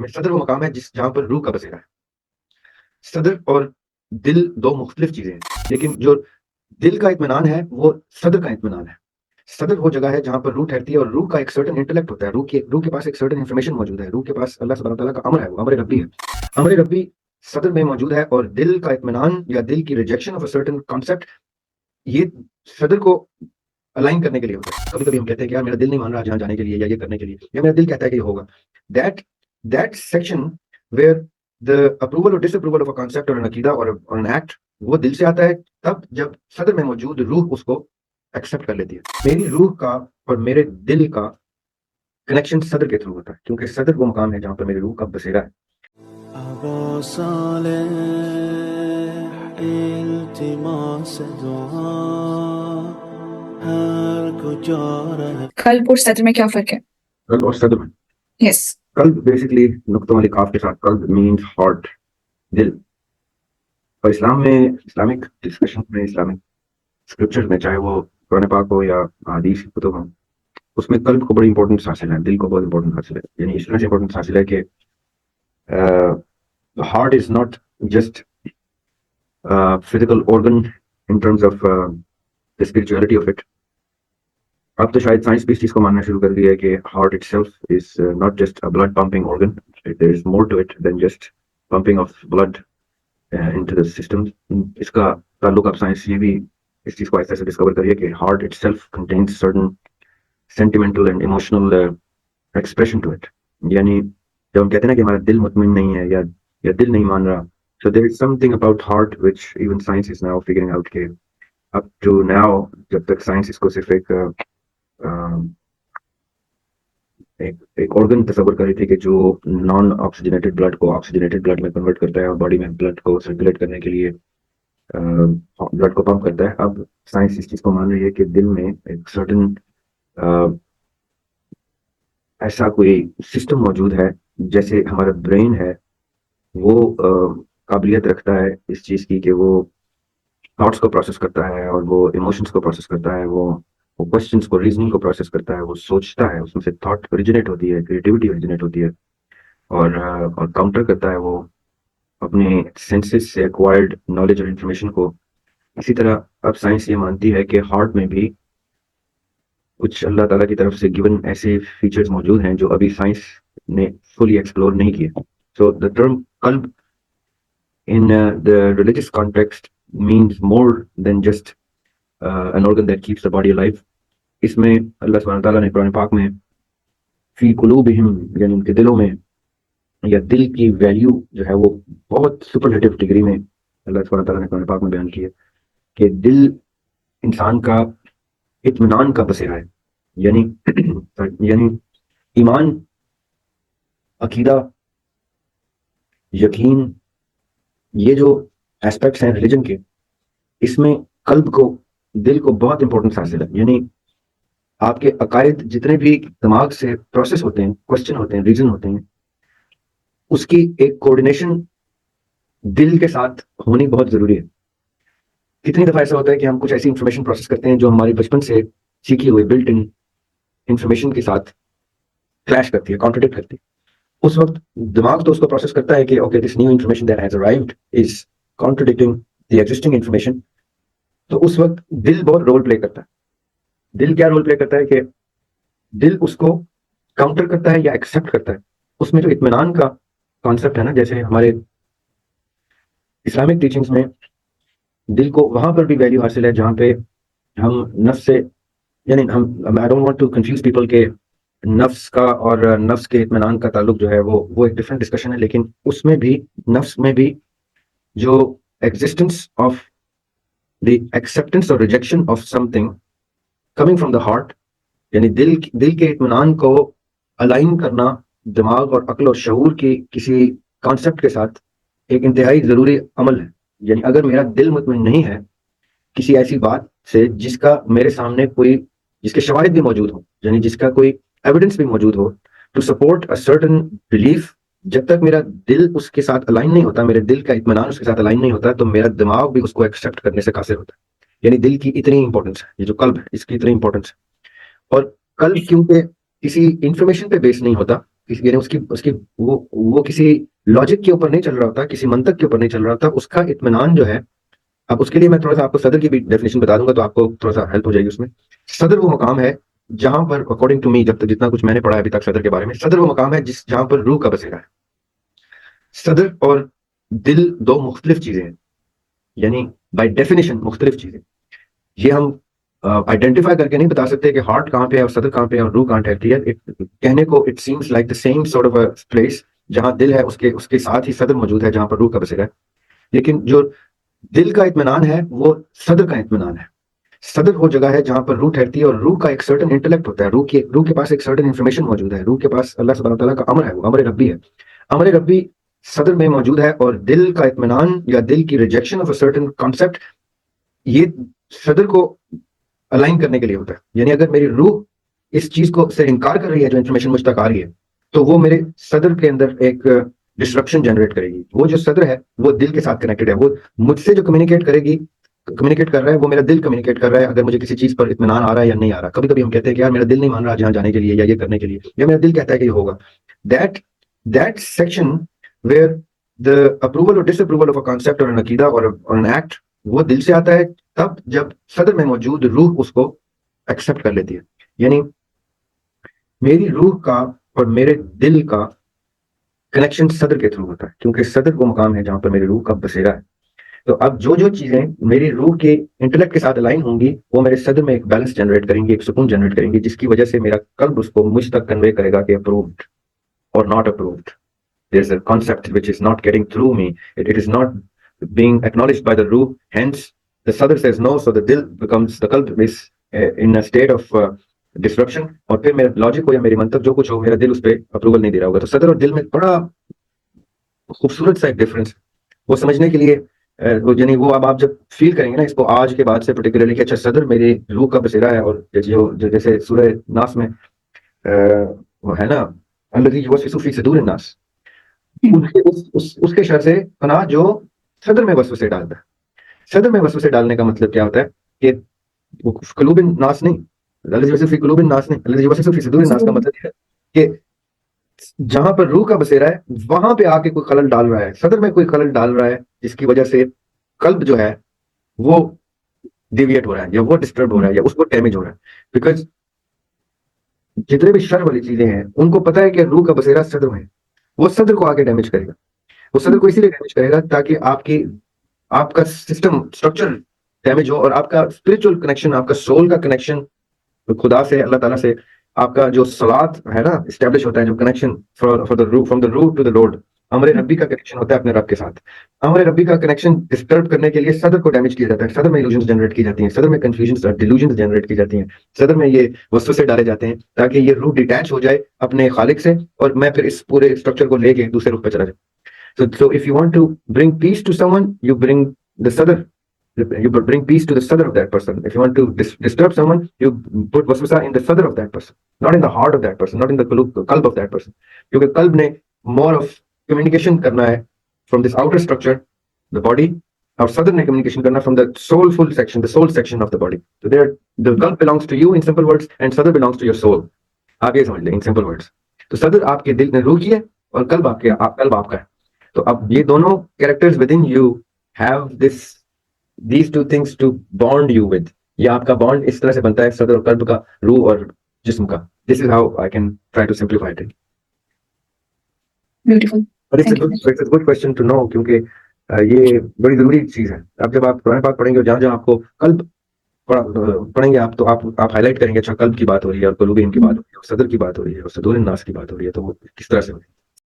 صدر وہ مقام ہے جہاں پر روح کا بسیرا ہے. صدر اور دل دو مختلف چیزیں ہیں، لیکن جو دل کا اطمینان ہے وہ صدر کا اطمینان ہے. صدر وہ جگہ ہے جہاں پر روح ٹھہرتی ہے، اور روح کا ایک سرٹن انٹلیکٹ ہوتا ہے. روح کے پاس ایک سرٹن انفارمیشن موجود ہے. روح کے پاس اللہ سبحانہ تعالیٰ کا امر ہے، وہ امر ربی ہے. امر ربی صدر میں موجود ہے، اور دل کا اطمینان یا دل کی rejection of a certain concept یہ صدر کو الائن کرنے کے لیے ہوتا ہے. کبھی کبھی ہم کہتے ہیں کہ یار میرا دل نہیں مان رہا جہاں جانے کے لیے یا یہ کرنے کے لیے، یا میرا دل کہتا ہے کہ یہ ہوگا. That section where the approval or disapproval of a concept or an عقیدہ or an act وہ دل سے آتا ہے تب جب صدر میں موجود روح اس کو ایکسپٹ کر لیتی ہے. میری روح کا اور میرے دل کا کنیکشن صدر کے تھرو ہوتا ہے، کیونکہ صدر وہ مقام ہے جہاں پر میری روح کا بسیرا ہے. ابا صالح التماس دعا ہر کجا رہے. قلب اور صدر میں کیا فرق ہے؟ قلب اور صدر میں یس قلب بیسکلی نقطوں والی کاف کے ساتھ قلب مینس ہارٹ، دل. اور اسلام میں اسلامک ڈسکشن میں اسلامک اسکرپچر میں چاہے وہ قرآن پاک ہو یا حدیث کتب ہوں، اس میں قلب کو بڑی امپورٹنس حاصل ہے، دل کو بہت امپورٹنس حاصل ہے. یعنی اس طرح سے امپورٹنس حاصل ہے کہ heart is not just physical organ in terms of the spirituality of it. اب تو شاید سائنس بھی اس چیز کو ماننا شروع کر دیا ہے کہ heart itself is not just a blood pumping organ, there is more to it than just pumping of blood into the system. اس کا تعلق اب سائنس یہ بھی اس چیز کو ایسے سے ڈسکور کر رہی ہے کہ heart itself contains certain sentimental and emotional expression to it. یعنی جب ہم کہتے ہیں نا کہ ہمارا دل مطمئن نہیں ہے یا دل نہیں مان رہا، so there is something about heart which even science is now figuring out کہ up to now جب تک سائنس اس کو صرف ایک آرگن تصور کر رہی تھی کہ جو نان آکسیجنیٹڈ بلڈ کو آکسیجنیٹڈ بلڈ میں کنورٹ کرتا ہے اور باڈی میں بلڈ کو سرکولیٹ کرنے کے لیے بلڈ کو پمپ کرتا ہے. اب سائنس اس چیز کو مان رہی ہے کہ دل میں ایک سرٹن ایسا کوئی سسٹم موجود ہے جیسے ہمارا برین ہے، وہ قابلیت رکھتا ہے اس چیز کی کہ وہ تھاٹس کو پروسیس کرتا ہے اور وہ ایموشنس کو پروسیس کرتا ہے، وہ کوشچنس کو ریزننگ کو پروسیس کرتا ہے، وہ سوچتا ہے، اس میں سے تھاٹ اوریجنیٹ ہوتی ہے، کریٹیوٹی اوریجنیٹ ہوتی ہے، اور کاؤنٹر کرتا ہے وہ اپنے سینسز سے ایکوائرڈ نالج اور انفارمیشن کو. اسی طرح اب سائنس یہ مانتی ہے کہ ہارٹ میں بھی کچھ اللہ تعالیٰ کی طرف سے گیون ایسے فیچرز موجود ہیں جو ابھی سائنس نے فلی ایکسپلور نہیں کیے. سو دا ٹرم قلب in the religious context means more than just an organ that keeps the body alive. اس میں اللہ سبحانہ تعالیٰ نے قرآن پاک میں فی قلوبہم یعنی ان کے دلوں میں یا دل کی ویلیو جو ہے وہ بہت سپرلیٹو ڈگری میں اللہ سبحانہ تعالیٰ نے قرآن پاک میں بیان کی ہے کہ دل انسان کا اطمینان کا بسیرا ہے. یعنی ایمان، عقیدہ، یقین، یہ جو ایسپیکٹس ہیں ریلیجن کے، اس میں قلب کو دل کو بہت امپورٹنس حاصل ہے. یعنی آپ کے عقائد جتنے بھی دماغ سے پروسیس ہوتے ہیں، کوشچن ہوتے ہیں، ریزن ہوتے ہیں، اس کی ایک کوآرڈینیشن دل کے ساتھ ہونی بہت ضروری ہے. کتنی دفعہ ایسا ہوتا ہے کہ ہم کچھ ایسی انفارمیشن پروسیس کرتے ہیں جو ہماری بچپن سے سیکھی ہوئی بلٹ ان انفارمیشن کے ساتھ کلیش کرتی ہے، کانٹرڈکٹ کرتی ہے. اس وقت دماغ تو اس کو پروسیس کرتا ہے کہ okay this new information that has arrived is contradicting the existing information. تو اس وقت دل بہت رول پلے کرتا ہے. دل کیا رول پلے کرتا ہے کہ دل اس کو کاؤنٹر کرتا ہے یا ایکسپٹ کرتا ہے. اس میں جو اطمینان کا کانسیپٹ ہے نا، جیسے ہمارے اسلامک ٹیچنگز میں دل کو وہاں پر بھی ویلیو حاصل ہے جہاں پہ ہم نفس سے، یعنی ہم I don't want to confuse people کے نفس کا اور نفس کے اطمینان کا تعلق جو ہے وہ ایک ڈفرینٹ ڈسکشن ہے. لیکن اس میں بھی نفس میں بھی جو ایگزسٹنس آف دی ایکسیپٹنس اور rejection of some thing coming from the heart, یعنی دل کے اطمینان کو الائن کرنا دماغ اور عقل اور شعور کی کسی کانسیپٹ کے ساتھ ایک انتہائی ضروری عمل ہے. یعنی اگر میرا دل مطمئن نہیں ہے کسی ایسی بات سے جس کا میرے سامنے جس کے شواہد بھی موجود ہوں، یعنی جس کا کوئی ایویڈنس بھی موجود ہو to support a certain belief, جب تک میرا دل اس کے ساتھ الائن نہیں ہوتا، میرے دل کا اطمینان اس کے ساتھ الائن نہیں ہوتا، تو میرا دماغ بھی اس کو ایکسیپٹ کرنے سے قاصر ہوتا ہے. یعنی دل کی اتنی امپورٹنس ہے، یہ جو قلب ہے اس کی اتنی امپورٹنس ہے. اور قلب کیونکہ کسی انفارمیشن پہ بیس نہیں ہوتا، یعنی اس کی وہ کسی لاجک کے اوپر نہیں چل رہا ہوتا, کسی منطق کے اوپر نہیں چل رہا ہوتا, اس کا اطمینان جو ہے. اب اس کے لیے میں تھوڑا سا آپ کو صدر کی بھی ڈیفینیشن بتا دوں گا تو آپ کو تھوڑا سا ہیلپ ہو جائے گی اس میں. صدر وہ مقام ہے جہاں پر اکارڈنگ ٹو می, جب تک جتنا کچھ میں نے پڑھا ہے ابھی تک صدر کے بارے میں, صدر وہ مقام ہے جہاں پر روح کا بسیرا ہے. صدر اور دل دو مختلف چیزیں ہیں, یعنی بائی ڈیفینیشن مختلف چیزیں. یہ ہم آئیڈینٹیفائی کر کے نہیں بتا سکتے کہ ہارٹ کہاں پہ ہے اور صدر کہاں پہ ہے اور روح کہاں ٹھہرتی ہے. کہنے کو it seems like the same sort of a place, جہاں دل ہے اس کے ساتھ ہی صدر موجود ہے جہاں پر روح کا بسیرا ہے. لیکن جو دل کا اطمینان ہے وہ صدر کا اطمینان ہے. صدر وہ جگہ ہے جہاں پر روح ٹھہرتی ہے, اور روح کا ایک سرٹن انٹلیکٹ ہوتا ہے. روح کے پاس ایک سرٹن انفارمیشن موجود ہے. روح کے پاس اللہ سبحانہ تعالیٰ کا امر ہے, وہ امر ربی ہے. امر ربی صدر میں موجود ہے, اور دل کا اطمینان یا دل کی rejection of a certain concept یہ صدر کو الائن کرنے کے لیے ہوتا ہے. یعنی اگر میری روح اس چیز کو سے انکار کر رہی ہے جو انفارمیشن مجھ تک آ رہی ہے, تو وہ میرے صدر کے اندر ایک ڈسٹرپشن جنریٹ کرے گی. وہ جو صدر ہے وہ دل کے ساتھ کنیکٹڈ ہے. وہ مجھ سے جو کمیونیکیٹ کر رہا ہے وہ میرا دل کمیونیکیٹ کر رہا ہے. اگر مجھے کسی چیز پر اطمینان آ رہا ہے یا نہیں آ رہا, کبھی کبھی ہم کہتے ہیں کہ یار میرا دل نہیں مان رہا جہاں جانے کے لیے یا یہ کرنے کے لیے, یا میرا دل کہتا ہے کہ یہ ہوگا. That section where the approval or disapproval of a concept or an عقیدہ or an act وہ دل سے آتا ہے تب جب صدر میں موجود روح اس کو ایکسپٹ کر لیتی ہے. یعنی میری روح کا اور میرے دل کا کنیکشن صدر کے تھرو ہوتا ہے, کیونکہ صدر وہ مقام ہے جہاں پر میری روح کا بسیرا ہے. تو اب جو چیزیں میری روح کے انٹلیکٹ کے ساتھ الائن ہوں گی وہ میرے صدر میں ایک بیلنس جنریٹ کریں گی, ایک سکون جنریٹ کریں گی, جس کی وجہ سے میرا قلب اس کو مجھ تک کنوے کرے گا کہ اپرووڈ اور not approved. There's a concept which is not getting through me. It is not being acknowledged by the ruh. Hence, the sadr says no. So the qalb is in a state of disruption. اور پھر میرا logic ہو یا میری منطق جو کچھ ہو, میرا دل اس پہ اپروول نہیں دے رہا ہوگا. تو صدر اور دل میں بڑا خوبصورت سا ایک ڈفرنس. وہ سمجھنے کے لیے یعنی وہ اب آپ جب فیل کریں گے نا اس کو آج کے بعد سے پرٹیکولرلی کہ اچھا صدر میری روح کا بسیرا ہے, اور جیسے سورہ ناس میں وہ ہے نا الذی یوسوس فی صدور الناس, اس کے شر سے پناہ جو صدر میں وسوسے ڈالتا ہے. صدر میں وسوسے ڈالنے کا مطلب کیا ہوتا ہے کہ قلوب الناس نہیں, الذی یوسوس فی قلوب الناس نہیں, الذی یوسوس فی صدور الناس کا مطلب یہ ہے کہ جہاں پر روح کا بسیرا ہے وہاں پہ آ کے کوئی خلل ڈال رہا ہے, صدر میں کوئی خلل ڈال رہا ہے, جس کی وجہ سے قلب جو ہے وہ ڈیویٹ ہو رہا ہے یا وہ ڈسٹرب ہو رہا ہے یا اس کو ڈیمیج ہو رہا ہے. بیکاز جتنے بھی شر والی چیزیں ہیں ان کو پتا ہے کہ روح کا بسیرا صدر میں ہے, وہ صدر کو آگے ڈیمیج کرے گا. وہ صدر کو اسی لیے ڈیمیج کرے گا تاکہ آپ کا سسٹم اسٹرکچر ڈیمیج ہو, اور آپ کا اسپرچل کنیکشن, آپ کا سول کا کنیکشن خدا سے, اللہ تعالیٰ سے, آپ کا جو صلات ہے نا اسٹیبلش ہوتا ہے, جو کنیکشن فرام دا روح ٹو دا لارڈ, امر ربی کا کنیکشن ہوتا ہے اپنے رب کے ساتھ. امر ربی کا کنیکشن ڈسٹرب کرنے کے لیے صدر کو ڈیمیج کیا جاتا ہے. صدر میں illusions جنریٹ کی جاتی ہیں, صدر میں کنفیوژنز اور ڈیلوژنز جنریٹ کی جاتی ہیں, صدر میں یہ وسوسے ڈالے جاتے ہیں تاکہ یہ روح ڈیٹیچ ہو جائے اپنے خالق سے, اور میں پھر اس پورے اسٹرکچر کو لے کے دوسرے روح پہ چلا جاؤں. So if you want to bring peace to someone, you bring the sadr. You bring peace to the sadr of that person. If you want to disturb someone, you put waswasa in the sadr of that person, not in the heart of that person, not in the qalb of that person. Because qalb ne more of communication karna hai from this outer structure, the body, or sadr ne communication karna from the soulful section, the soul section of the body. So there, the qalb belongs to you in simple words, and sadr belongs to your soul. آپ یہ سمجھ لیں in simple words. تو صدر آپ کے دل نے روح کی ہے اور قلب آپ کا ہے. تو اب یہ دونوں characters within you have these two things to bond you with. یہ آپ کا bond اس طرح سے بنتا ہے صدر اور قلب کا, روح اور جسم کا. This is how I can try to simplify it. Beautiful. But it's a good question to know, کیونکہ یہ بڑی ضروری چیز ہے. اب جب آپ قرآن پاک پڑھیں گے اور جہاں آپ کو قلب پڑھیں گے آپ, تو آپ ہائی لائٹ کریں گے اچھا قلب کی بات ہو رہی ہے اور قلوب ان کی بات ہو رہی ہے اور صدر کی بات ہو رہی ہے اور صدور الناس کی بات ہو رہی ہے, تو وہ کس طرح سے ہوگی.